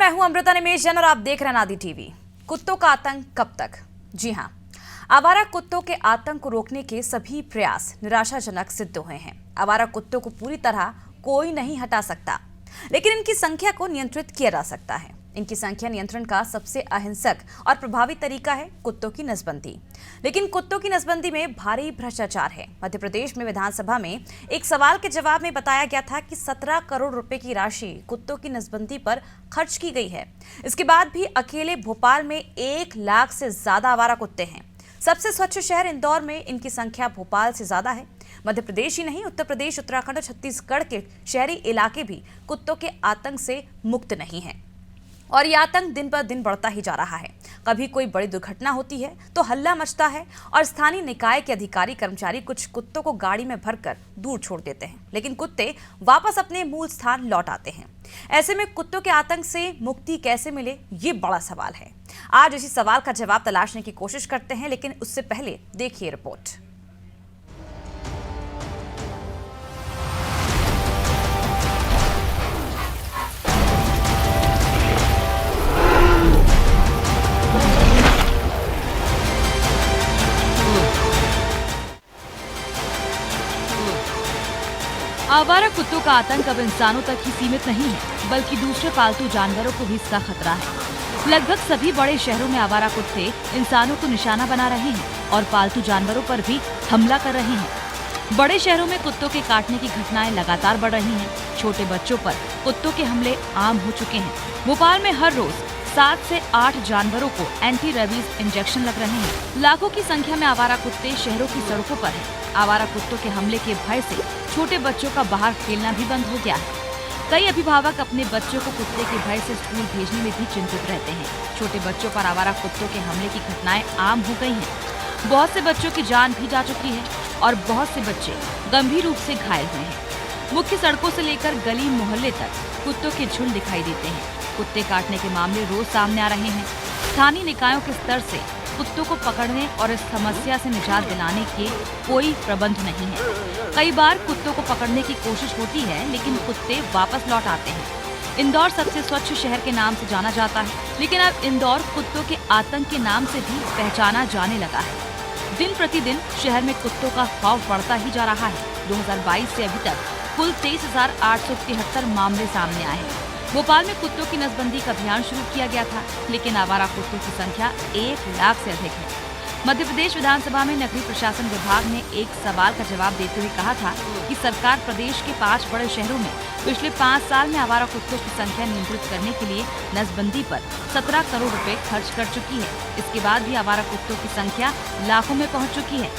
मैं हूं अमृता निमेश जैन और आप देख रहे हैं नादी टीवी। कुत्तों का आतंक कब तक? जी हां, आवारा कुत्तों के आतंक को रोकने के सभी प्रयास निराशाजनक सिद्ध हुए हैं। आवारा कुत्तों को पूरी तरह कोई नहीं हटा सकता, लेकिन इनकी संख्या को नियंत्रित किया जा सकता है। इनकी संख्या नियंत्रण का सबसे अहिंसक और प्रभावी तरीका है कुत्तों की नसबंदी। लेकिन कुत्तों की नसबंदी में भारी भ्रष्टाचार है। मध्य प्रदेश में विधानसभा में एक सवाल के जवाब में बताया गया था कि 17 करोड़ रुपए की राशि कुत्तों की नसबंदी पर खर्च की गई है। इसके बाद भी अकेले भोपाल में 1 लाख से ज्यादा आवारा कुत्ते हैं। सबसे स्वच्छ शहर इंदौर में इनकी संख्या भोपाल से ज्यादा है। मध्य प्रदेश ही नहीं, उत्तर प्रदेश, उत्तराखंड और छत्तीसगढ़ के शहरी इलाके भी कुत्तों के आतंक से मुक्त नहीं है और ये आतंक दिन पर दिन बढ़ता ही जा रहा है। कभी कोई बड़ी दुर्घटना होती है तो हल्ला मचता है और स्थानीय निकाय के अधिकारी कर्मचारी कुछ कुत्तों को गाड़ी में भरकर दूर छोड़ देते हैं, लेकिन कुत्ते वापस अपने मूल स्थान लौट आते हैं। ऐसे में कुत्तों के आतंक से मुक्ति कैसे मिले, ये बड़ा सवाल है। आज इसी सवाल का जवाब तलाशने की कोशिश करते हैं, लेकिन उससे पहले देखिए रिपोर्ट। आवारा कुत्तों का आतंक अब इंसानों तक ही सीमित नहीं है, बल्कि दूसरे पालतू जानवरों को भी इसका खतरा है। लगभग सभी बड़े शहरों में आवारा कुत्ते इंसानों को निशाना बना रहे हैं और पालतू जानवरों पर भी हमला कर रहे हैं। बड़े शहरों में कुत्तों के काटने की घटनाएं लगातार बढ़ रही हैं। छोटे बच्चों पर कुत्तों के हमले आम हो चुके हैं। भोपाल में हर रोज 7 से 8 जानवरों को एंटी रेबीज इंजेक्शन लग रहे हैं। लाखों की संख्या में आवारा कुत्ते शहरों की सड़कों पर हैं। आवारा कुत्तों के हमले के भय से छोटे बच्चों का बाहर खेलना भी बंद हो गया है। कई अभिभावक अपने बच्चों को कुत्ते के भय से स्कूल भेजने में भी चिंतित रहते हैं। छोटे बच्चों पर आवारा कुत्तों के हमले की घटनाएं आम हो गई हैं। बहुत से बच्चों की जान भी जा चुकी है और बहुत से बच्चे गंभीर रूप से घायल हुए हैं। मुख्य सड़कों से लेकर गली मोहल्ले तक कुत्तों के झुंड दिखाई देते हैं। कुत्ते काटने के मामले रोज सामने आ रहे हैं। स्थानीय निकायों के स्तर से कुत्तों को पकड़ने और इस समस्या से निजात दिलाने के कोई प्रबंध नहीं है। कई बार कुत्तों को पकड़ने की कोशिश होती है, लेकिन कुत्ते वापस लौट आते हैं। इंदौर सबसे स्वच्छ शहर के नाम से जाना जाता है, लेकिन अब इंदौर कुत्तों के आतंक के नाम से भी पहचाना जाने लगा है। दिन प्रतिदिन शहर में कुत्तों का खौफ बढ़ता ही जा रहा है। 2022 से अभी तक कुल 23,873 मामले सामने आए हैं। भोपाल में कुत्तों की नसबंदी का अभियान शुरू किया गया था, लेकिन आवारा कुत्तों की संख्या 1 लाख से अधिक है। मध्य प्रदेश विधानसभा में नगरीय प्रशासन विभाग ने एक सवाल का जवाब देते हुए कहा था कि सरकार प्रदेश के 5 बड़े शहरों में पिछले 5 साल में आवारा कुत्तों की संख्या नियंत्रित करने के लिए नसबंदी पर 17 करोड़ रुपए खर्च कर चुकी है। इसके बाद भी आवारा कुत्तों की संख्या लाखों में पहुँच चुकी है।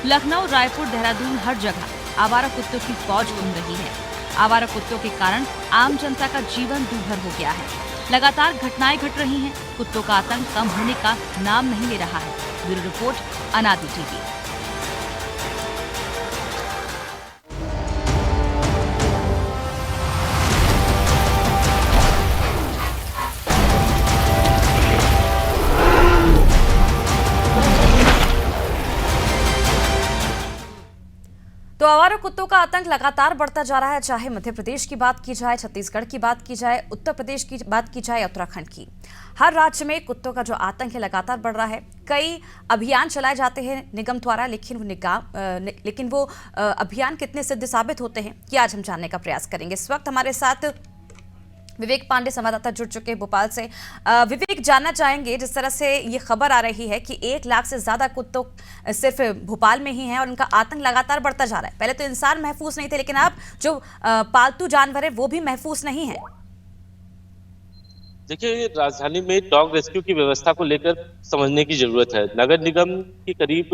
लखनऊ, रायपुर, देहरादून, हर जगह आवारा कुत्तों की फौज घूम रही है। आवारा कुत्तों के कारण आम जनता का जीवन दूभर हो गया है। लगातार घटनाएं घट रही हैं। कुत्तों का आतंक कम होने का नाम नहीं ले रहा है। ब्यूरो रिपोर्ट, अनादि टीवी। तो आवारा कुत्तों का आतंक लगातार बढ़ता जा रहा है, चाहे मध्य प्रदेश की बात की जाए, छत्तीसगढ़ की बात की जाए, उत्तर प्रदेश की बात की जाए, उत्तराखंड की। हर राज्य में कुत्तों का जो आतंक है लगातार बढ़ रहा है। कई अभियान चलाए जाते हैं निगम द्वारा, लेकिन वो अभियान कितने सिद्ध साबित होते हैं, ये आज हम जानने का प्रयास करेंगे। इस वक्त हमारे साथ विवेक पांडे संवाददाता जुड़ चुके हैं भोपाल से। विवेक, जानना चाहेंगे, जिस तरह से ये खबर आ रही है कि 1 लाख से ज्यादा कुत्तों सिर्फ भोपाल में ही हैं और उनका आतंक लगातार बढ़ता जा रहा है। पहले तो इंसान महफूज नहीं थे, लेकिन अब जो पालतू जानवर है वो भी महफूज नहीं है। देखिए, राजधानी में डॉग रेस्क्यू की व्यवस्था को लेकर समझने की जरूरत है। नगर निगम के करीब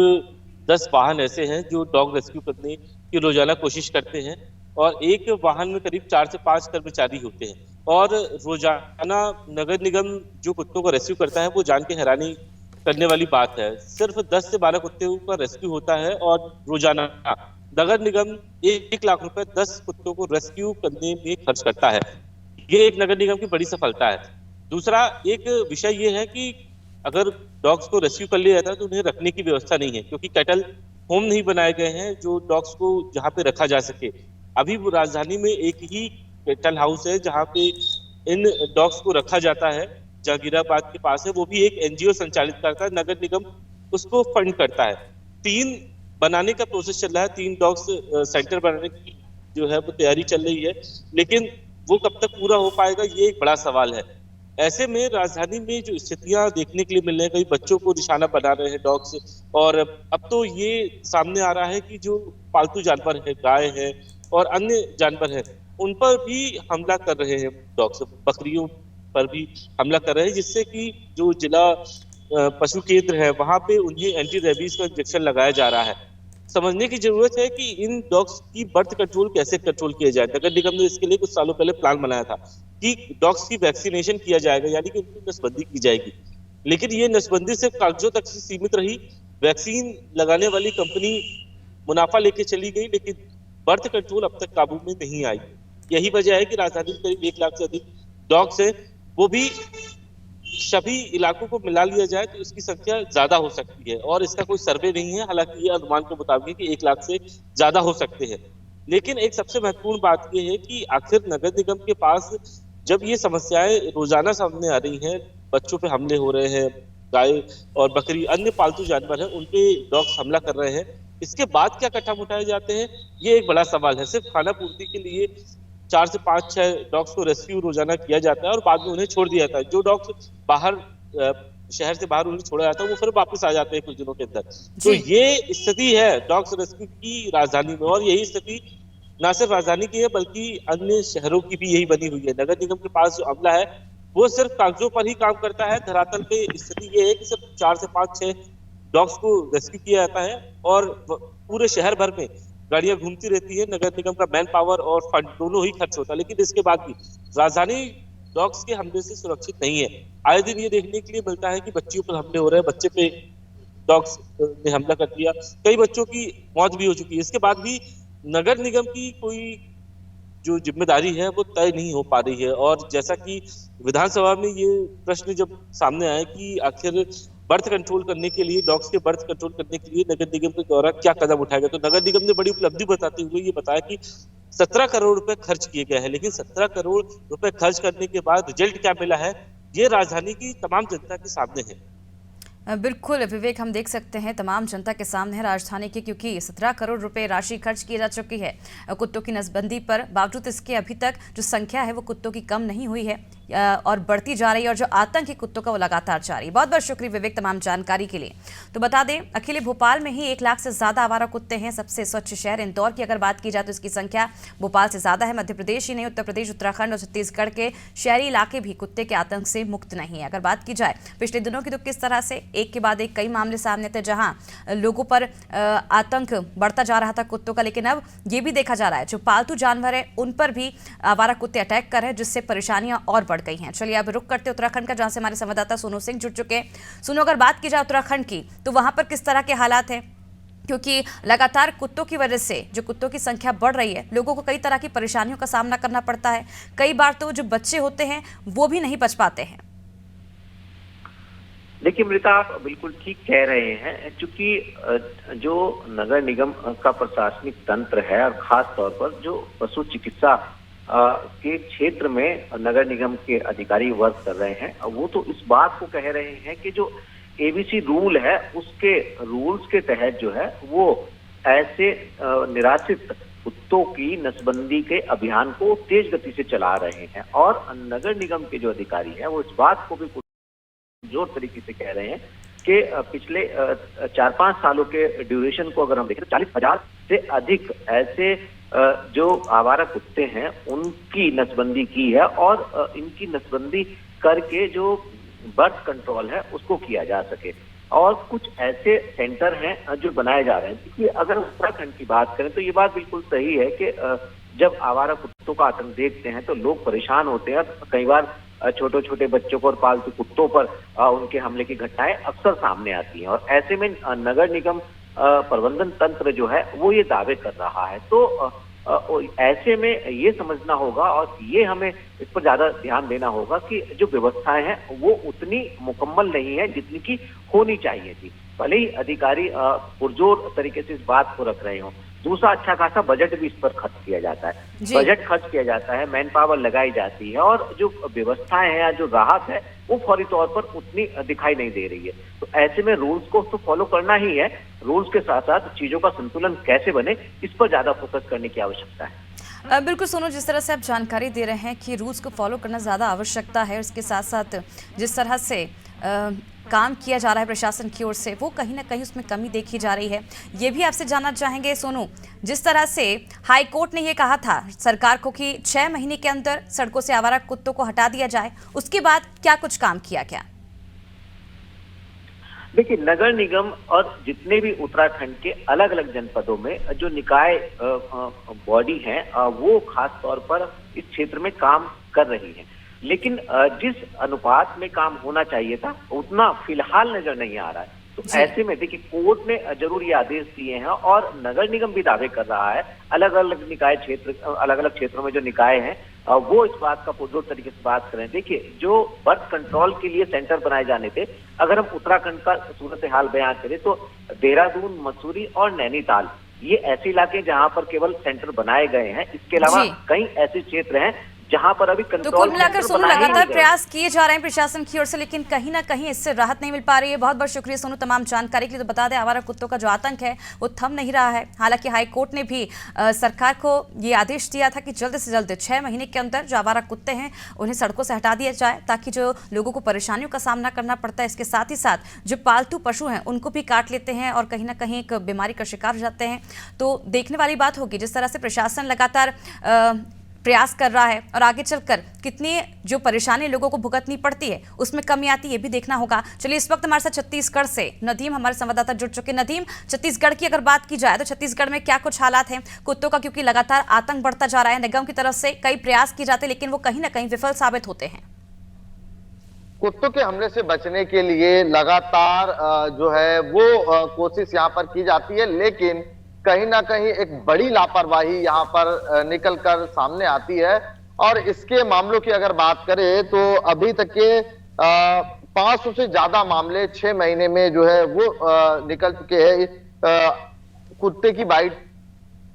10 वाहन ऐसे हैं जो डॉग रेस्क्यू करने की रोजाना कोशिश करते हैं और एक वाहन में करीब 4 से 5 कर्मचारी होते हैं और रोजाना नगर निगम जो कुत्तों को रेस्क्यू करता है वो जान के हैरानी करने वाली बात है। सिर्फ 10 से 12 कुत्तों का रेस्क्यू होता है और रोजाना नगर निगम 1 लाख रुपए 10 कुत्तों को रेस्क्यू करने में खर्च करता है। ये एक नगर निगम की बड़ी सफलता है। दूसरा एक विषय ये है कि अगर डॉग्स को रेस्क्यू कर लिया जाता है तो उन्हें रखने की व्यवस्था नहीं है, क्योंकि कैटल होम नहीं बनाए गए हैं जो डॉग्स को जहाँ पे रखा जा सके। अभी राजधानी में एक ही कैटल हाउस है जहाँ पे इन डॉग्स को रखा जाता है, जहांगीराबाद के पास है, वो भी एक एनजीओ संचालित करता है, नगर निगम उसको फंड करता है। 3 बनाने का प्रोसेस चल रहा है, 3 डॉग्स सेंटर बनाने की जो है वो तैयारी चल रही है, लेकिन वो कब तक पूरा हो पाएगा ये एक बड़ा सवाल है। ऐसे में राजधानी में जो स्थितियां देखने के लिए मिल रही है, कई बच्चों को निशाना बना रहे हैं डॉग्स, और अब तो ये सामने आ रहा है कि जो पालतू जानवर है, गाय है और अन्य जानवर है, उन पर भी हमला कर रहे हैं डॉग्स, बकरियों पर भी हमला कर रहे हैं, जिससे कि जो जिला पशु केंद्र है वहां पे उन्हें एंटी रेबीज का इंजेक्शन लगाया जा रहा है। समझने की जरूरत है कि इन डॉग्स की बर्थ कंट्रोल कैसे कंट्रोल किया जाए। नगर निगम ने इसके लिए कुछ सालों पहले प्लान बनाया था कि डॉग्स की वैक्सीनेशन किया जाएगा, यानी कि उनकी नसबंदी की जाएगी, लेकिन ये नसबंदी सिर्फ कागजों तक सीमित रही। वैक्सीन लगाने वाली कंपनी मुनाफा लेके चली गई, लेकिन बर्थ कंट्रोल अब तक काबू में नहीं आई। यही वजह है कि राजधानी में करीब 1 लाख से अधिक डॉग्स है, वो भी सभी इलाकों को मिला लिया जाए तो इसकी संख्या ज्यादा हो सकती है, और इसका कोई सर्वे नहीं है, हालांकि ये अनुमान के मुताबिक कि 1 लाख से ज्यादा हो सकते हैं। लेकिन एक सबसे महत्वपूर्ण बात यह है कि आखिर नगर निगम के पास जब ये समस्याएं रोजाना सामने आ रही हैं, बच्चों पे हमले हो रहे हैं, गाय और बकरी अन्य पालतू जानवर हैं उन पे डॉग्स हमला कर रहे हैं, इसके बाद क्या कदम उठाए जाते हैं ये एक बड़ा सवाल है। सिर्फ खाना पूर्ति के लिए 4 से 5-6 डॉग्स को रेस्क्यू रोजाना किया जाता है और बाद में उन्हें छोड़ दिया जाता है। जो डॉग्स बाहर शहर से बाहर उन्हें छोड़ा जाता है वो फिर वापस आ जाते हैं कुछ दिनों के अंदर। तो ये स्थिति है डॉग्स रेस्क्यू की राजधानी में, और यही स्थिति न सिर्फ राजधानी की है बल्कि अन्य शहरों की भी यही बनी हुई है। नगर निगम के पास जो अमला है वो सिर्फ कागजों पर ही काम करता है, धरातल पे स्थिति ये है कि सिर्फ 4 से 5-6 डॉग्स को रेस्क्यू किया जाता है और पूरे शहर भर में गाड़ियां घूमती रहती है। नगर निगम का मैन पावर और फंड दोनों ही खर्च होता है, लेकिन इसके बाद भी राजधानी डॉग्स के हमले से सुरक्षित नहीं है। आए दिन ये देखने के लिए मिलता है कि बच्चियों पर हमले हो रहे हैं, बच्चे पे डॉग्स ने हमला कर दिया, कई बच्चों की मौत भी हो चुकी है। इसके बाद भी नगर निगम की कोई जो जिम्मेदारी है वो तय नहीं हो पा रही है। और जैसा कि विधानसभा में ये प्रश्न जब सामने आया कि आखिर बर्थ कंट्रोल करने के लिए, डॉग्स के बर्थ कंट्रोल करने के लिए नगर निगम के द्वारा क्या कदम उठाया गया, तो नगर निगम ने बड़ी उपलब्धि बताते हुए ये बताया कि 17 करोड़ रुपए खर्च किए गए हैं। लेकिन 17 करोड़ रुपए खर्च करने के बाद रिजल्ट क्या मिला है ये राजधानी की तमाम जनता के सामने है। बिल्कुल विवेक, हम देख सकते हैं तमाम जनता के सामने है राजधानी की, क्योंकि 17 करोड़ रुपए राशि खर्च की जा चुकी है कुत्तों की नसबंदी पर। बावजूद इसके अभी तक जो संख्या है वो कुत्तों की कम नहीं हुई है और बढ़ती जा रही है, और जो आतंक है कुत्तों का वो लगातार जारी है। बहुत बहुत शुक्रिया विवेक तमाम जानकारी के लिए। तो बता दें अकेले भोपाल में ही 1 लाख से ज्यादा आवारा कुत्ते हैं। सबसे स्वच्छ शहर इंदौर की अगर बात की जाए तो इसकी संख्या भोपाल से ज्यादा है। मध्य प्रदेश ही नहीं, उत्तर प्रदेश, उत्तराखंड और छत्तीसगढ़ के शहरी इलाके भी कुत्ते के आतंक से मुक्त नहीं है। अगर बात की जाए पिछले दिनों की तो किस तरह से एक के बाद एक कई मामले सामने थे जहां लोगों पर आतंक बढ़ता जा रहा था कुत्तों का, लेकिन अब ये भी देखा जा रहा है जो पालतू जानवर है उन पर भी आवारा कुत्ते अटैक कर रहे हैं, जिससे परेशानियां और बढ़ गई हैं। चलिए अब रुक करते उत्तराखंड का, जहां से हमारे संवाददाता सोनू सिंह जुड़ चुके हैं। सोनू, अगर बात की जाए उत्तराखंड की तो वहां पर किस तरह के हालात हैं, क्योंकि लगातार कुत्तों की वजह से जो कुत्तों की संख्या बढ़ रही है, लोगों को कई तरह की परेशानियों का सामना करना पड़ता है। कई बार तो जो बच्चे होते हैं वो भी नहीं बच पाते हैं। देखिए मृता, आप बिल्कुल ठीक कह रहे हैं, क्योंकि जो नगर निगम का प्रशासनिक तंत्र है और खास तौर पर जो पशु चिकित्सा के क्षेत्र में नगर निगम के अधिकारी वर्क कर रहे हैं, वो तो इस बात को कह रहे हैं कि जो एबीसी रूल है उसके रूल्स के तहत जो है वो ऐसे निराश्रित कुत्तों की नसबंदी के अभियान को तेज गति से चला रहे हैं। और नगर निगम के जो अधिकारी हैं वो इस बात को भी जोर तरीके से कह रहे हैं कि पिछले 4-5 सालों के ड्यूरेशन को अगर हम देखें तो 40,000 से अधिक ऐसे जो आवारा कुत्ते हैं उनकी नसबंदी की है, और इनकी नसबंदी करके जो बर्थ कंट्रोल है उसको किया जा सके। और कुछ ऐसे सेंटर हैं जो बनाए जा रहे हैं। देखिए अगर उत्तराखंड की बात करें तो ये बात बिल्कुल सही है कि जब आवारा कुत्तों का आतंक देखते हैं तो लोग परेशान होते हैं। कई बार छोटे छोटे बच्चों को और पालतू कुत्तों पर उनके हमले की घटनाएं अक्सर सामने आती हैं, और ऐसे में नगर निगम प्रबंधन तंत्र जो है वो ये दावे कर रहा है। तो ऐसे में ये समझना होगा और ये हमें इस पर ज्यादा ध्यान देना होगा कि जो व्यवस्थाएं हैं वो उतनी मुकम्मल नहीं है जितनी की होनी चाहिए थी। भले ही अधिकारी पुरजोर तरीके से इस बात को रख रहे हों। दूसरा, अच्छा खासा बजट भी इस पर खर्च किया जाता है, बजट खर्च किया जाता है, मैन पावर लगाई जाती है और जो व्यवस्थाएं हैं या जो राहत है वो फौरी तौर पर उतनी दिखाई नहीं दे रही है। तो ऐसे में रूल्स को तो फॉलो करना ही है, रूल्स के साथ साथ चीजों का संतुलन कैसे बने इस पर ज्यादा फोकस करने की आवश्यकता है। बिल्कुल सोनू, जिस तरह से आप जानकारी दे रहे हैं कि रूल्स को फॉलो करना ज़्यादा आवश्यकता है, उसके साथ साथ जिस तरह से काम किया जा रहा है प्रशासन की ओर से, वो कहीं ना कहीं उसमें कमी देखी जा रही है। ये भी आपसे जानना चाहेंगे सोनू, जिस तरह से हाई कोर्ट ने ये कहा था सरकार को कि 6 महीने के अंदर सड़कों से आवारा कुत्तों को हटा दिया जाए, उसके बाद क्या कुछ काम किया गया? देखिए, नगर निगम और जितने भी उत्तराखंड के अलग अलग जनपदों में जो निकाय बॉडी हैं वो खास तौर पर इस क्षेत्र में काम कर रही हैं, लेकिन जिस अनुपात में काम होना चाहिए था उतना फिलहाल नजर नहीं आ रहा है। तो ऐसे में देखिए, कोर्ट ने जरूर ये आदेश दिए हैं और नगर निगम भी दावे कर रहा है, अलग अलग निकाय क्षेत्र, अलग अलग क्षेत्रों में जो निकाय हैं वो इस बात का पुरजोर तरीके से बात करें। देखिए, जो बर्थ कंट्रोल के लिए सेंटर बनाए जाने थे, अगर हम उत्तराखंड का सूरत हाल बयान करें तो देहरादून, मसूरी और नैनीताल ये ऐसे इलाके जहां पर केवल सेंटर बनाए गए हैं। इसके अलावा कई ऐसे क्षेत्र हैं जहां पर अभी कंट्रोल, तो कुल मिलाकर सोनू लगातार प्रयास किए जा रहे हैं प्रशासन की ओर से, लेकिन कहीं ना कहीं इससे राहत नहीं मिल पा रही है। बहुत बहुत शुक्रिया सोनू तमाम जानकारी के लिए। तो बता दें, आवारा कुत्तों का जो आतंक है वो थम नहीं रहा है। हालांकि हाई कोर्ट ने भी सरकार को ये आदेश दिया था कि जल्द से जल्द 6 महीने के अंदर जो आवारा कुत्ते हैं उन्हें सड़कों से हटा दिया जाए, ताकि जो लोगों को परेशानियों का सामना करना पड़ता है, इसके साथ ही साथ जो पालतू पशु हैं उनको भी काट लेते हैं और कहीं ना कहीं एक बीमारी का शिकार हो जाते हैं। तो देखने वाली बात होगी जिस तरह से प्रशासन लगातार प्रयास कर रहा है और आगे चलकर कितनी जो परेशानी लोगों को भुगतनी पड़ती है उसमें कमी आती है, ये भी देखना होगा। चलिए, इस वक्त हमारे साथ छत्तीसगढ़ से नदीम हमारे संवाददाता जुड़ चुके। नदीम, छत्तीसगढ़ की अगर बात की जाए तो छत्तीसगढ़ में क्या कुछ हालात हैं कुत्तों का, क्योंकि लगातार आतंक बढ़ता जा रहा है। निगम की तरफ से कई प्रयास किए जाते हैं लेकिन वो कहीं ना कहीं विफल साबित होते हैं। कुत्तों के हमले से बचने के लिए लगातार जो है वो कोशिश यहाँ पर की जाती है, लेकिन कहीं ना कहीं एक बड़ी लापरवाही यहाँ पर निकलकर सामने आती है। और इसके मामलों की अगर बात करें तो अभी तक के 500 से ज्यादा मामले 6 महीने में जो है वो निकल चुके हैं। कुत्ते की बाइट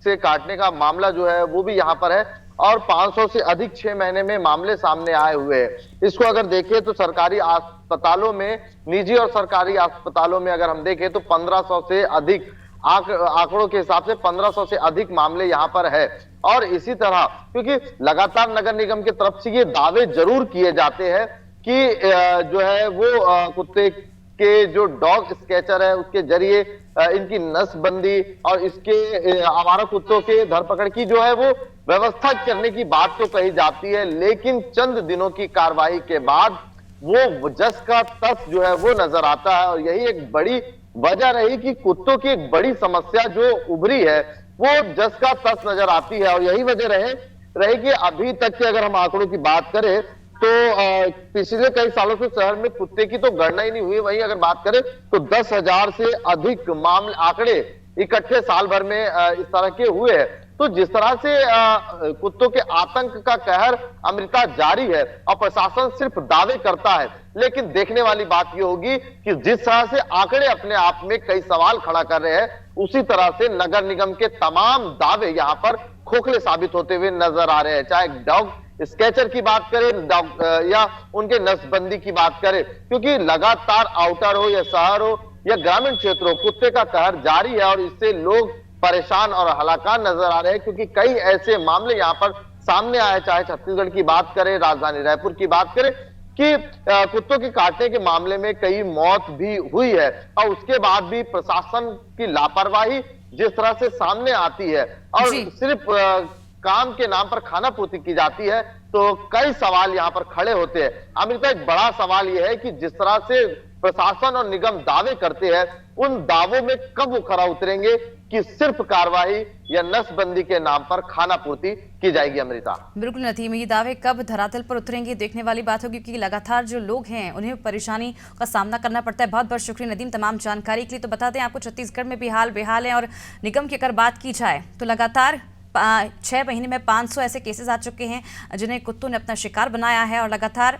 से काटने का मामला जो है वो भी यहाँ पर है और 500 से अधिक 6 महीने में मामले सामने आए हुए हैं। इसको अगर देखें तो सरकारी अस्पतालों में, निजी और सरकारी अस्पतालों में अगर हम देखें तो 1500 से अधिक आंकड़ों के हिसाब से 1500 से अधिक मामले यहाँ पर है। और इसी तरह क्योंकि लगातार नगर निगम की तरफ से ये दावे जरूर किए जाते हैं कि जो है वो कुत्ते के जो डॉग स्केचर है उसके जरिए इनकी नसबंदी और इसके आवारा कुत्तों के धरपकड़ की जो है वो व्यवस्था करने की बात तो कही जाती है, लेकिन चंद दिनों की कार्रवाई के बाद वो जस का तस जो है वो नजर आता है। और यही एक बड़ी वजह रही कि कुत्तों की एक बड़ी समस्या जो उभरी है वो जस का तस नजर आती है। और यही वजह रहे कि अभी तक के अगर हम आंकड़ों की बात करें तो पिछले कई सालों से शहर में कुत्ते की तो गणना ही नहीं हुई। वहीं अगर बात करें तो 10,000 से अधिक मामले आंकड़े इकट्ठे साल भर में इस तरह के हुए हैं। तो जिस तरह से कुत्तों के आतंक का कहर अमृता जारी है और प्रशासन सिर्फ दावे करता है, लेकिन देखने वाली बात यह होगी कि जिस तरह से आंकड़े अपने आप में कई सवाल खड़ा कर रहे हैं, उसी तरह से नगर निगम के तमाम दावे यहां पर खोखले साबित होते हुए नजर आ रहे हैं। चाहे डॉग स्केचर की बात करें या उनके नसबंदी की बात करें, क्योंकि लगातार आउटर हो या शहर हो या ग्रामीण क्षेत्र हो, कुत्ते का कहर जारी है और इससे लोग परेशान और हलाकान नजर आ रहे हैं। क्योंकि कई ऐसे मामले यहां पर सामने आए, चाहे छत्तीसगढ़ की बात करें, राजधानी रायपुर की बात करें, कि कुत्तों के काटने के मामले में कई मौत भी हुई है और उसके बाद भी प्रशासन की लापरवाही जिस तरह से सामने आती है और सिर्फ काम के नाम पर खाना पूर्ति की जाती है, तो कई सवाल यहां पर खड़े होते हैं। अमृता, एक बड़ा सवाल यह है कि जिस तरह से प्रशासन और निगम दावे करते हैं, उन दावों में कब वो खरा उतरेंगे कि सिर्फ कार्रवाई या नसबंदी के नाम पर खाना पूर्ति की जाएगी। अमृता, बिल्कुल नतीम, ये दावे कब धरातल पर उतरेंगे देखने वाली बात होगी, क्योंकि लगातार जो लोग हैं उन्हें परेशानी का सामना करना पड़ता है। बहुत बहुत शुक्रिया नदीम तमाम जानकारी के लिए। तो बता दें आपको, छत्तीसगढ़ में भी हाल बेहाल है और निगम की अगर बात की जाए तो लगातार 6 महीने में 500 ऐसे केसेस आ चुके हैं जिन्हें कुत्तों ने अपना शिकार बनाया है और लगातार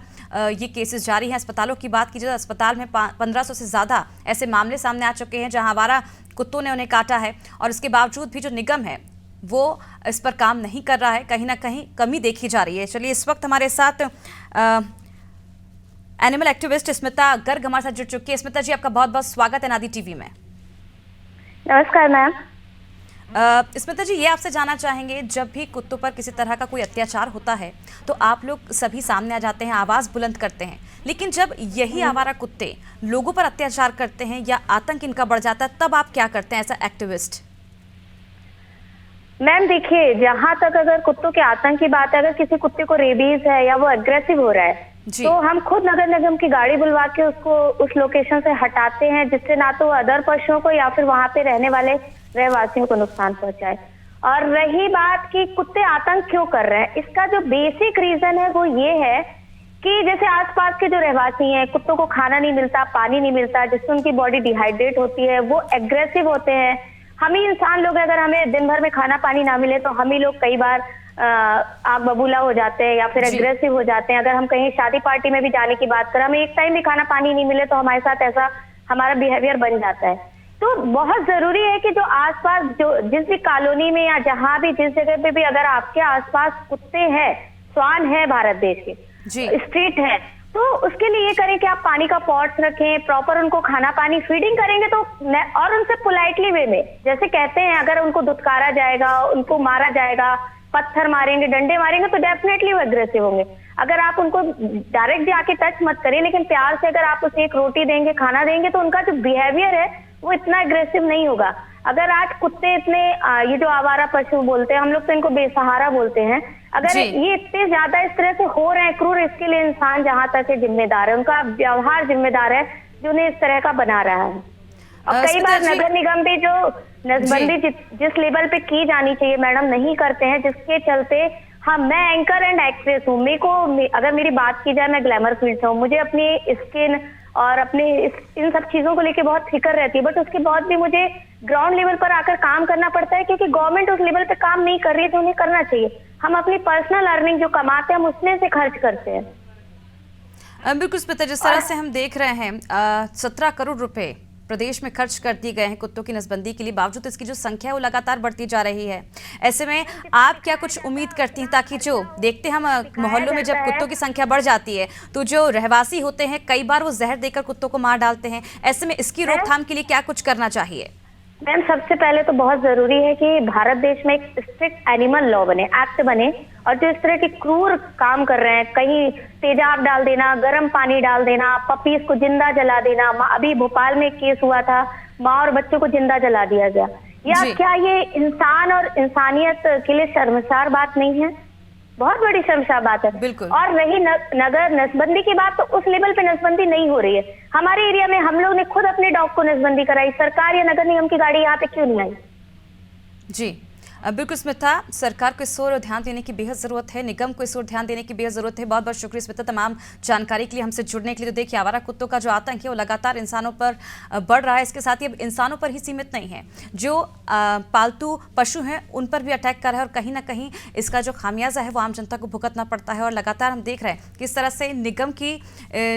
ये केसेस जारी हैं। अस्पतालों की बात कीजिए तो अस्पताल में 1500 से ज़्यादा ऐसे मामले सामने आ चुके हैं जहां आवारा कुत्तों ने उन्हें काटा है और इसके बावजूद भी जो निगम है वो इस पर काम नहीं कर रहा है, कहीं ना कहीं कमी देखी जा रही है। चलिए इस वक्त हमारे साथ एनिमल एक्टिविस्ट स्मिता गर्ग हमारे साथ जुड़ चुकी है। स्मिता जी, आपका बहुत बहुत स्वागत है नादी टीवी में। नमस्कार मैम। स्मिता जी, ये आपसे जानना चाहेंगे, जब भी कुत्तों पर किसी तरह का कोई अत्याचार होता है तो आप लोग सभी सामने आ जाते हैं, आवाज़ बुलंद करते हैं, लेकिन जब यही आवारा कुत्ते लोगों पर अत्याचार करते हैं या आतंक इनका बढ़ जाता है तब आप क्या करते हैं एज अ एक्टिविस्ट? मैम देखिए, जहाँ तक अगर कुत्तों के आतंक की बात है, अगर किसी कुत्ते को रेबीज है या वो अग्रेसिव हो रहा है तो हम खुद नगर निगम की गाड़ी बुलवा के उसको उस लोकेशन से हटाते हैं, जिससे ना तो अदर पशुओं को या फिर वहां पे रहने वाले रहवासियों को नुकसान पहुंचाए। और रही बात कि कुत्ते आतंक क्यों कर रहे हैं, इसका जो बेसिक रीजन है वो ये है कि जैसे आसपास के जो रहवासी हैं, कुत्तों को खाना नहीं मिलता, पानी नहीं मिलता, जिससे उनकी बॉडी डिहाइड्रेट होती है, वो एग्रेसिव होते हैं। हम ही इंसान लोग, अगर हमें दिन भर में खाना पानी ना मिले तो हम ही लोग कई बार आग बबूला हो जाते हैं या फिर एग्रेसिव हो जाते हैं। अगर हम कहीं शादी पार्टी में भी जाने की बात करें, हमें एक टाइम भी खाना पानी नहीं मिले तो हमारे साथ ऐसा हमारा बिहेवियर बन जाता है। तो बहुत जरूरी है कि जो आसपास जो जिस भी कॉलोनी में या जहां भी जिस जगह पे भी अगर आपके आसपास कुत्ते हैं, स्वान है भारत देश के, स्ट्रीट है, तो उसके लिए ये करें कि आप पानी का पॉट्स रखें, प्रॉपर उनको खाना पानी फीडिंग करेंगे तो और उनसे पोलाइटली वे में, जैसे कहते हैं, अगर उनको दुत्कारा जाएगा, उनको मारा जाएगा, पत्थर मारेंगे, डंडे मारेंगे तो डेफिनेटली वो एग्रेसिव होंगे। अगर आप उनको डायरेक्ट जाके टच मत करें, लेकिन प्यार से अगर आप उसे एक रोटी देंगे, खाना देंगे, तो उनका जो बिहेवियर है वो इतना एग्रेसिव नहीं होगा। अगर आज कुत्ते इतने ये जो आवारा पशु बोलते हैं, हम लोग तो इनको बेसहारा बोलते हैं, अगर ये इतने ज्यादा इस तरह से हो रहे हैं क्रूर, इसके लिए इंसान जहां तक है जिम्मेदार है, उनका व्यवहार जिम्मेदार है जो उन्हें इस तरह का बना रहा है। और कई बार नगर निगम भी जो नसबंदी जिस लेवल पे की जानी चाहिए मैडम नहीं करते हैं, जिसके चलते मैं एंकर एंड एक्ट्रेस हूँ, मेरे को अगर मेरी बात की जाए, मैं ग्लैमर फील्ड से हूँ, मुझे अपनी स्किन और अपने इन सब चीजों को लेके बहुत फिक्र रहती है, बट उसके बाद भी मुझे ग्राउंड लेवल पर आकर काम करना पड़ता है, क्योंकि गवर्नमेंट उस लेवल पे काम नहीं कर रही है तो उन्हें करना चाहिए। हम अपनी पर्सनल अर्निंग जो कमाते हैं हम उसमें से खर्च करते हैं। बिल्कुल स्मिता, जिस तरह से हम देख रहे हैं 17 करोड़ रुपए प्रदेश में खर्च कर दिए गए हैं कुत्तों की नसबंदी के लिए, बावजूद इसकी जो संख्या है वो लगातार बढ़ती जा रही है। ऐसे में आप क्या कुछ उम्मीद करती हैं, ताकि जो देखते हैं हम मोहल्लों में जब कुत्तों की संख्या बढ़ जाती है तो जो रहवासी होते हैं कई बार वो जहर देकर कुत्तों को मार डालते हैं, ऐसे में इसकी रोकथाम के लिए क्या कुछ करना चाहिए? मैम सबसे पहले तो बहुत जरूरी है कि भारत देश में एक स्ट्रिक्ट एनिमल लॉ बने, एक्ट बने, और जो इस तरह के क्रूर काम कर रहे हैं, कहीं तेजाब डाल देना, गर्म पानी डाल देना, पपीज को जिंदा जला देना, अभी भोपाल में एक केस हुआ था, माँ और बच्चों को जिंदा जला दिया गया, या क्या ये इंसान और इंसानियत के लिए शर्मसार बात नहीं है? बहुत बड़ी शर्मसार बात है। बिल्कुल। और रही नगर नसबंदी की बात, तो उस लेवल पे नसबंदी नहीं हो रही है। हमारे एरिया में हम लोग ने खुद अपने डॉग को नसबंदी कराई, सरकार या नगर निगम की गाड़ी यहाँ पे क्यों नहीं आई? जी बिल्कुल स्मिता, सरकार को इस ओर ध्यान देने की बेहद ज़रूरत है, निगम को इस ओर ध्यान देने की बेहद ज़रूरत है। बहुत बहुत शुक्रिया स्मिता तमाम जानकारी के लिए, हमसे जुड़ने के लिए। तो देखिए, आवारा कुत्तों का जो आतंक है वो लगातार इंसानों पर बढ़ रहा है। इसके साथ ही अब इंसानों पर ही सीमित नहीं है, जो पालतू पशु हैं उन पर भी अटैक कर रहा है और कहीं ना कहीं इसका जो खामियाजा है वो आम जनता को भुगतना पड़ता है। और लगातार हम देख रहे हैं किस तरह से निगम की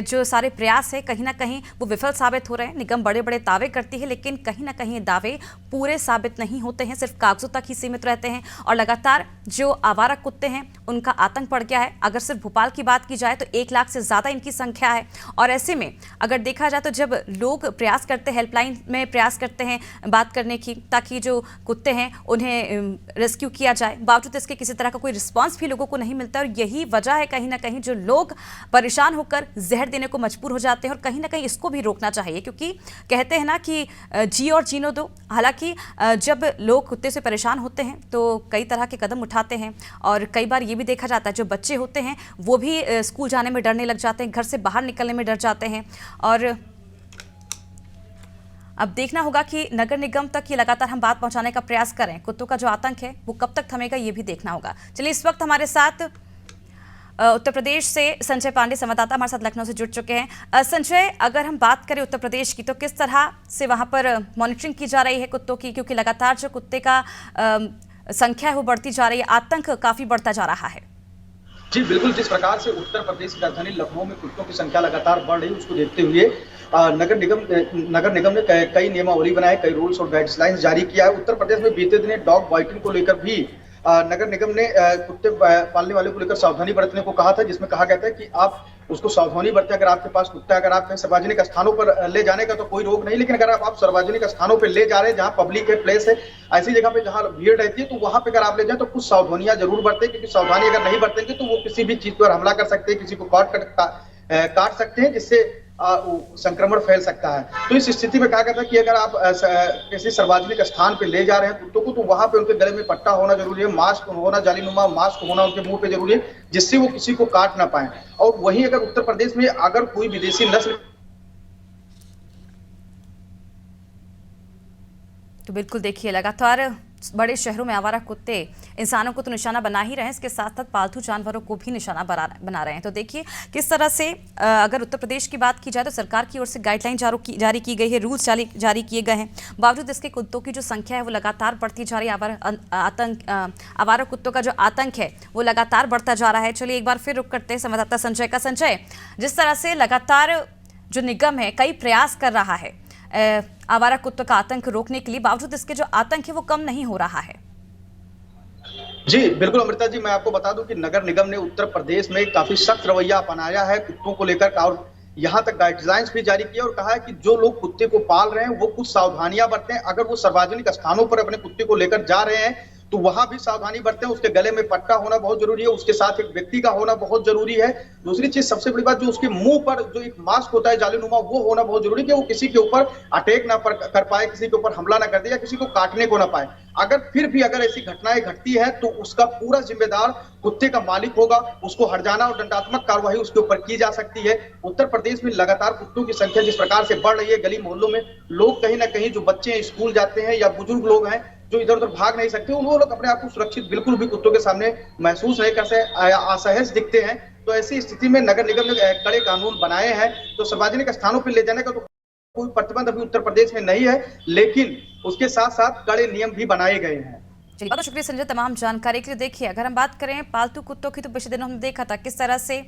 जो सारे प्रयास है कहीं ना कहीं वो विफल साबित हो रहे हैं। निगम बड़े बड़े दावे करती है, लेकिन कहीं ना कहीं दावे पूरे साबित नहीं होते हैं, सिर्फ कागजों तक ही सीमित रहते हैं। और लगातार जो आवारा कुत्ते हैं उनका आतंक बढ़ गया है। अगर सिर्फ भोपाल की बात की जाए तो 1 लाख से ज़्यादा इनकी संख्या है। और ऐसे में अगर देखा जाए तो जब लोग प्रयास करते हैं, हेल्पलाइन में प्रयास करते हैं बात करने की, ताकि जो कुत्ते हैं उन्हें रेस्क्यू किया जाए, बावजूद इसके किसी तरह का कोई रिस्पॉन्स भी लोगों को नहीं मिलता। और यही वजह है कहीं ना कहीं जो लोग परेशान होकर जहर देने को मजबूर हो जाते हैं। और कहीं ना कहीं इसको भी रोकना चाहिए, क्योंकि कहते हैं ना कि जी और जीनो दो। हालांकि जब लोग कुत्ते से परेशान होते हैं तो कई तरह के कदम उठाते हैं, और कई बार ये भी देखा जाता है जो बच्चे होते हैं वो भी स्कूल जाने में डरने लग जाते हैं, घर से बाहर निकलने में डर जाते हैं। और अब देखना होगा कि नगर निगम तक ये लगातार हम बात पहुंचाने का प्रयास करें। कुत्तों का जो आतंक है वो कब तक थमेगा ये भी देखना होगा। चलिए, इस वक्त हमारे साथ उत्तर प्रदेश से संजय पांडे संवाददाता हमारे साथ लखनऊ से जुड़ चुके हैं। संजय, अगर हम बात करें उत्तर प्रदेश की तो किस तरह से वहां पर मॉनिटरिंग की जा रही है कुत्तों की, क्योंकि लगातार जो कुत्ते का संख्या है वो बढ़ती जा रही है, आतंक काफी बढ़ता जा रहा है। जी बिल्कुल, जिस प्रकार से उत्तर प्रदेश की राजधानी लखनऊ में कुत्तों की संख्या लगातार बढ़ रही है, उसको देखते हुए नगर निगम ने कई नियमावली बनाए, कई रूल्स और गाइडलाइंस जारी किया है। उत्तर प्रदेश में बीते दिन डॉग बाइटिंग को लेकर भी नगर निगम ने कुत्ते पालने वाले को लेकर सावधानी बरतने को कहा था, जिसमें कहा गया था कि आप उसको सावधानी बरतें। अगर आपके पास कुत्ता है, अगर आप कहीं सार्वजनिक स्थानों पर ले जाने का तो कोई रोक नहीं, लेकिन अगर आप सार्वजनिक स्थानों पर ले जा रहे हैं, जहां पब्लिक है, प्लेस है, ऐसी जगह पे जहां भीड़ रहती है, तो वहां पे अगर आप ले जाएं तो कुछ सावधानियां जरूर बरतें, क्योंकि सावधानी अगर नहीं बरतेंगे तो वो किसी भी चीज पर हमला कर सकते हैं, किसी को काट सकते हैं, जिससे संक्रमण फैल सकता है। तो इस स्थिति में कहा गया था कि अगर आप किसी सार्वजनिक स्थान पे ले जा रहे हैं कुत्तों को, तो वहां पे उनके गले में पट्टा होना जरूरी है, मास्क होना, जालीनुमा मास्क होना उनके मुंह पे जरूरी है, जिससे वो किसी को काट ना पाए। और वहीं अगर उत्तर प्रदेश में अगर कोई विदेशी नस्ल, तो बिल्कुल देखिए, लगातार बड़े शहरों में आवारा कुत्ते इंसानों को तो निशाना बना ही रहे हैं, इसके साथ साथ पालतू जानवरों को भी निशाना बना रहे हैं। तो देखिए किस तरह से अगर उत्तर प्रदेश की बात की जाए तो सरकार की ओर से गाइडलाइन जारी की गई है, रूल्स जारी किए गए हैं। बावजूद इसके कुत्तों की जो संख्या है वो लगातार बढ़ती जा रही है। आवारा कुत्तों का जो आतंक है वो लगातार बढ़ता जा रहा है। चलिए एक बार फिर रुक करते हैं संवाददाता संजय का। संजय, जिस तरह से लगातार जो निगम है कई प्रयास कर रहा है आवारा कुत्तों का आतंक रोकने के लिए, बावजूद इसके जो आतंक है वो कम नहीं हो रहा है। जी बिल्कुल अमृता जी, मैं आपको बता दूं कि नगर निगम ने उत्तर प्रदेश में काफी सख्त रवैया अपनाया है कुत्तों को लेकर, और यहां तक गाइडलाइंस भी जारी किया और कहा है कि जो लोग कुत्ते को पाल रहे हैं वो कुछ सावधानियां बरतें। अगर वो सार्वजनिक स्थानों पर अपने कुत्ते को लेकर जा रहे हैं तो वहां भी सावधानी बरतें। उसके गले में पट्टा होना बहुत जरूरी है, उसके साथ एक व्यक्ति का होना बहुत जरूरी है। दूसरी चीज, सबसे बड़ी बात, जो उसके मुंह पर जो एक मास्क होता है जालीनुमा, वो होना बहुत जरूरी है कि वो किसी के ऊपर अटैक ना कर पाए, किसी के ऊपर हमला ना कर दे या किसी को काटने को ना पाए। अगर फिर भी अगर ऐसी घटनाएं घटती है तो उसका पूरा जिम्मेदार कुत्ते का मालिक होगा, उसको हर्जाना और दंडात्मक कार्यवाही उसके ऊपर की जा सकती है। उत्तर प्रदेश में लगातार कुत्तों की संख्या जिस प्रकार से बढ़ रही है, गली मोहल्लों में लोग कहीं ना कहीं, जो बच्चे स्कूल जाते हैं या बुजुर्ग लोग हैं जो इधर उधर भाग नहीं सकते, वो लोग अपने आप को सुरक्षित बिल्कुल भी कुत्तों के सामने महसूस नहीं कर सकते, असहज दिखते हैं। तो ऐसी स्थिति में नगर निगम ने कड़े कानून बनाए हैं। तो सार्वजनिक स्थानों पर ले जाने का तो कोई प्रतिबंध अभी उत्तर प्रदेश में नहीं है, लेकिन उसके साथ साथ कड़े नियम भी बनाए गए हैं। चलिए, बहुत शुक्रिया संजय तमाम जानकारी के लिए। देखिए, अगर हम बात करें पालतू कुत्तों की तो पिछले दिनों हमने देखा था किस तरह से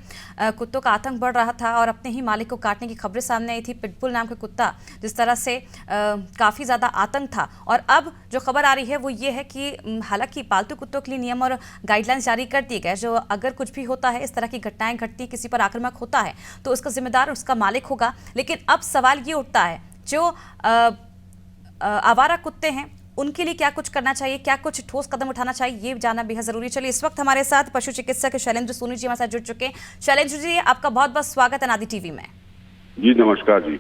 कुत्तों का आतंक बढ़ रहा था और अपने ही मालिक को काटने की खबरें सामने आई थी। पिटबुल नाम का कुत्ता, जिस तरह से काफ़ी ज़्यादा आतंक था। और अब जो खबर आ रही है वो ये है कि हालांकि पालतू कुत्तों के लिए नियम और गाइडलाइंस जारी कर दिए गए, जो अगर कुछ भी होता है, इस तरह की घटनाएं घटती, किसी पर आक्रामक होता है तो उसका जिम्मेदार उसका मालिक होगा। लेकिन अब सवाल ये उठता है, जो आवारा कुत्ते हैं उनके लिए क्या कुछ करना चाहिए, क्या कुछ ठोस कदम उठाना चाहिए, ये जानना बेहद जरूरी। चलिए, इस वक्त हमारे साथ पशु चिकित्सक शैलेंद्र सोनी जी हमारे साथ जुड़ चुके हैं। शैलेंद्र जी, आपका बहुत बहुत स्वागत है अनादि टीवी में। जी नमस्कार जी।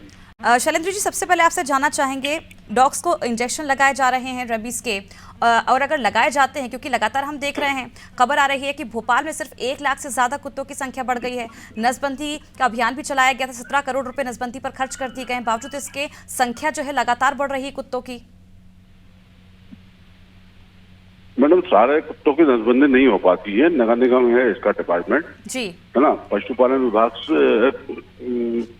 शैलेंद्र जी, सबसे पहले आपसे जानना चाहेंगे, डॉग्स को इंजेक्शन लगाए जा रहे हैं रेबीज के, और अगर लगाए जाते हैं, क्योंकि लगातार हम देख रहे हैं, खबर आ रही है कि भोपाल में सिर्फ 1 लाख से ज़्यादा कुत्तों की संख्या बढ़ गई है। नसबंदी का अभियान भी चलाया गया था, 17 करोड़ रुपए नसबंदी पर खर्च कर दिए गए, बावजूद इसके संख्या जो है लगातार बढ़ रही है कुत्तों की। मैडम, सारे कुत्तों की नसबंदी नहीं हो पाती है, नगर निगम है इसका डिपार्टमेंट जी, है ना। पशुपालन विभाग से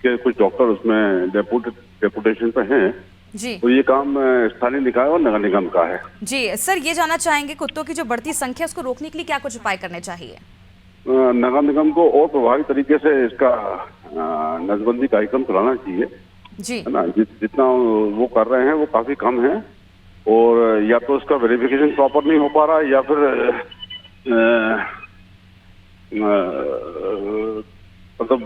के कुछ डॉक्टर उसमें डेपुटेशन पे हैं जी, तो ये काम स्थानीय निकाय और नगर निगम का है। जी सर, ये जानना चाहेंगे कुत्तों की जो बढ़ती संख्या उसको रोकने के लिए क्या कुछ उपाय करने चाहिए? नगर निगम को और प्रभावी तरीके से इसका नसबंदी कार्यक्रम चलाना चाहिए जी, है ना। जितना वो कर रहे हैं वो काफी कम है, और या तो उसका वेरिफिकेशन प्रॉपर नहीं हो पा रहा है या फिर मतलब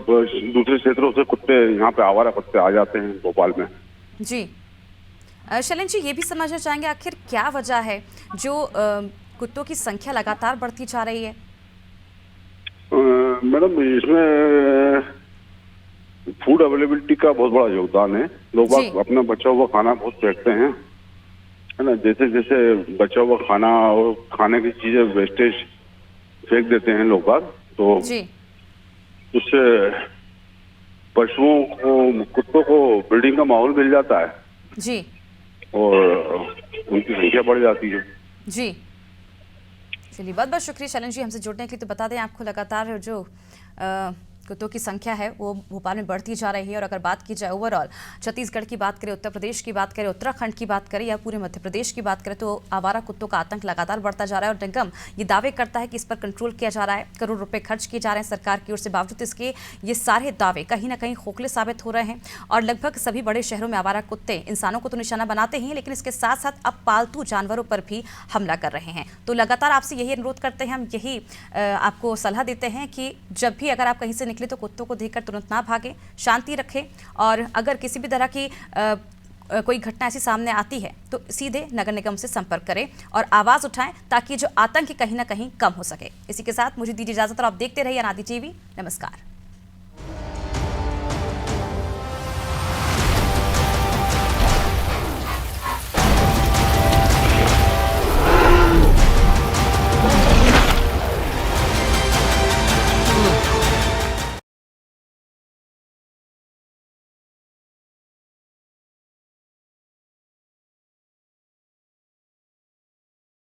दूसरे क्षेत्रों से कुत्ते यहाँ पे आवारा कुत्ते आ जाते हैं भोपाल में। जी, शैलेंद्र जी, ये भी समझना चाहेंगे आखिर क्या वजह है जो कुत्तों की संख्या लगातार बढ़ती जा रही है? मैडम, इसमें फूड अवेलेबिलिटी का बहुत बड़ा योगदान है। लोग अपना बचा हुआ खाना बहुत फेंकते हैं, है ना। जैसे जैसे बचा हुआ खाना और खाने की चीजें वेस्टेज फेंक देते हैं लोग बाग, तो उससे पशुओं को, कुत्तों को ब्रीडिंग का माहौल मिल जाता है जी, और उनकी संख्या बढ़ जाती है जी। चलिए, बहुत बहुत शुक्रिया शैलेंद्र जी हमसे जुड़ने के लिए। तो बता दें आपको, लगातार जो कुत्तों की संख्या है वो भोपाल में बढ़ती जा रही है। और अगर बात की जाए ओवरऑल छत्तीसगढ़ की बात करें, उत्तर प्रदेश की बात करें, उत्तराखंड की बात करें या पूरे मध्य प्रदेश की बात करें, तो आवारा कुत्तों का आतंक लगातार बढ़ता जा रहा है। और निगम ये दावे करता है कि इस पर कंट्रोल किया जा रहा है, करोड़ रुपए खर्च किए जा रहे हैं सरकार की ओर से। बावजूद इसके ये सारे दावे कहीं ना कहीं खोखले साबित हो रहे हैं। और लगभग सभी बड़े शहरों में आवारा कुत्ते इंसानों को तो निशाना बनाते ही हैं, लेकिन इसके साथ साथ अब पालतू जानवरों पर भी हमला कर रहे हैं। तो लगातार आपसे यही अनुरोध करते हैं, हम यही आपको सलाह देते हैं कि जब भी अगर आप कहीं से निकले तो कुत्तों को देखकर तुरंत ना भागें, शांति रखें। और अगर किसी भी तरह की कोई घटना ऐसी सामने आती है तो सीधे नगर निगम से संपर्क करें और आवाज़ उठाएं, ताकि जो आतंक कहीं ना कहीं कम हो सके। इसी के साथ मुझे दीजिए इजाजत और आप देखते रहिए अनादि टीवी। नमस्कार।